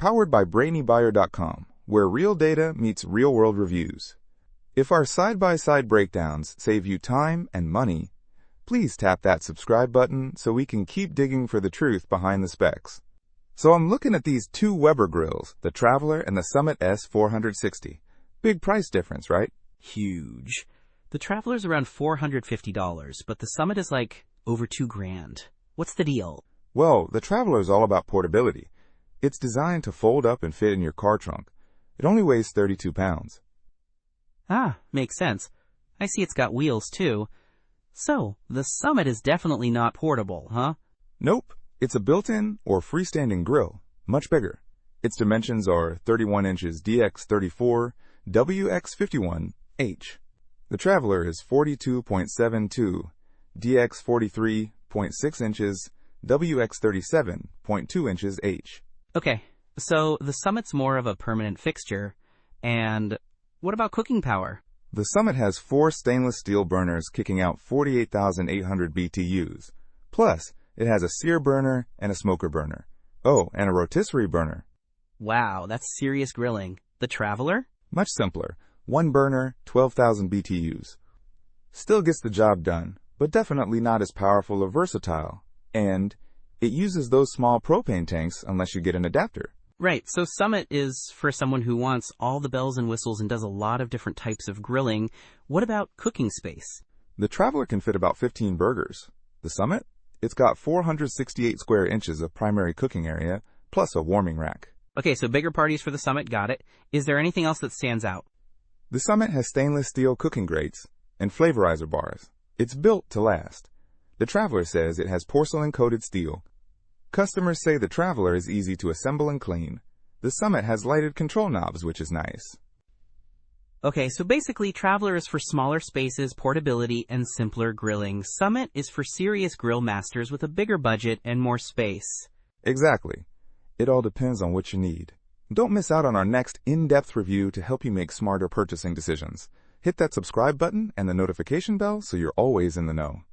powered by BrainyBuyer.com, where real data meets real-world reviews. If our side-by-side breakdowns save you time and money, please tap that subscribe button so we can keep digging for the truth behind the specs. So I'm looking at these two Weber grills, the Traveler and the Summit S-460. Big price difference, right? Huge. The Traveler's around $450, but the Summit is like over $2,000. What's the deal? Well, the Traveler is all about portability. It's designed to fold up and fit in your car trunk. It only weighs 32 pounds. Ah, makes sense. I see it's got wheels too. So, the Summit is definitely not portable, huh? Nope. It's a built-in or freestanding grill, much bigger. Its dimensions are 31 inches DX34, WX51H. The Traveler is 42.72, DX43.6 inches, WX37.2 inches H. Okay, so the Summit's more of a permanent fixture. And what about cooking power? The Summit has 4 stainless steel burners kicking out 48,800 BTUs. Plus, it has a sear burner and a smoker burner. Oh, and a rotisserie burner. Wow, that's serious grilling. The Traveler? Much simpler. 1 burner, 12,000 BTUs. Still gets the job done, but definitely not as powerful or versatile. And it uses those small propane tanks unless you get an adapter. Right, so Summit is for someone who wants all the bells and whistles and does a lot of different types of grilling. What about cooking space? The Traveler can fit about 15 burgers. The Summit? It's got 468 square inches of primary cooking area, plus a warming rack. Okay, so bigger parties for the Summit, got it. Is there anything else that stands out? The Summit has stainless steel cooking grates and flavorizer bars. It's built to last. The Traveler says it has porcelain-coated steel. Customers say the Traveler is easy to assemble and clean. The Summit has lighted control knobs, which is nice. Okay, so basically Traveler is for smaller spaces, portability, and simpler grilling. Summit is for serious grill masters with a bigger budget and more space. Exactly. It all depends on what you need. Don't miss out on our next in-depth review to help you make smarter purchasing decisions. Hit that subscribe button and the notification bell so you're always in the know.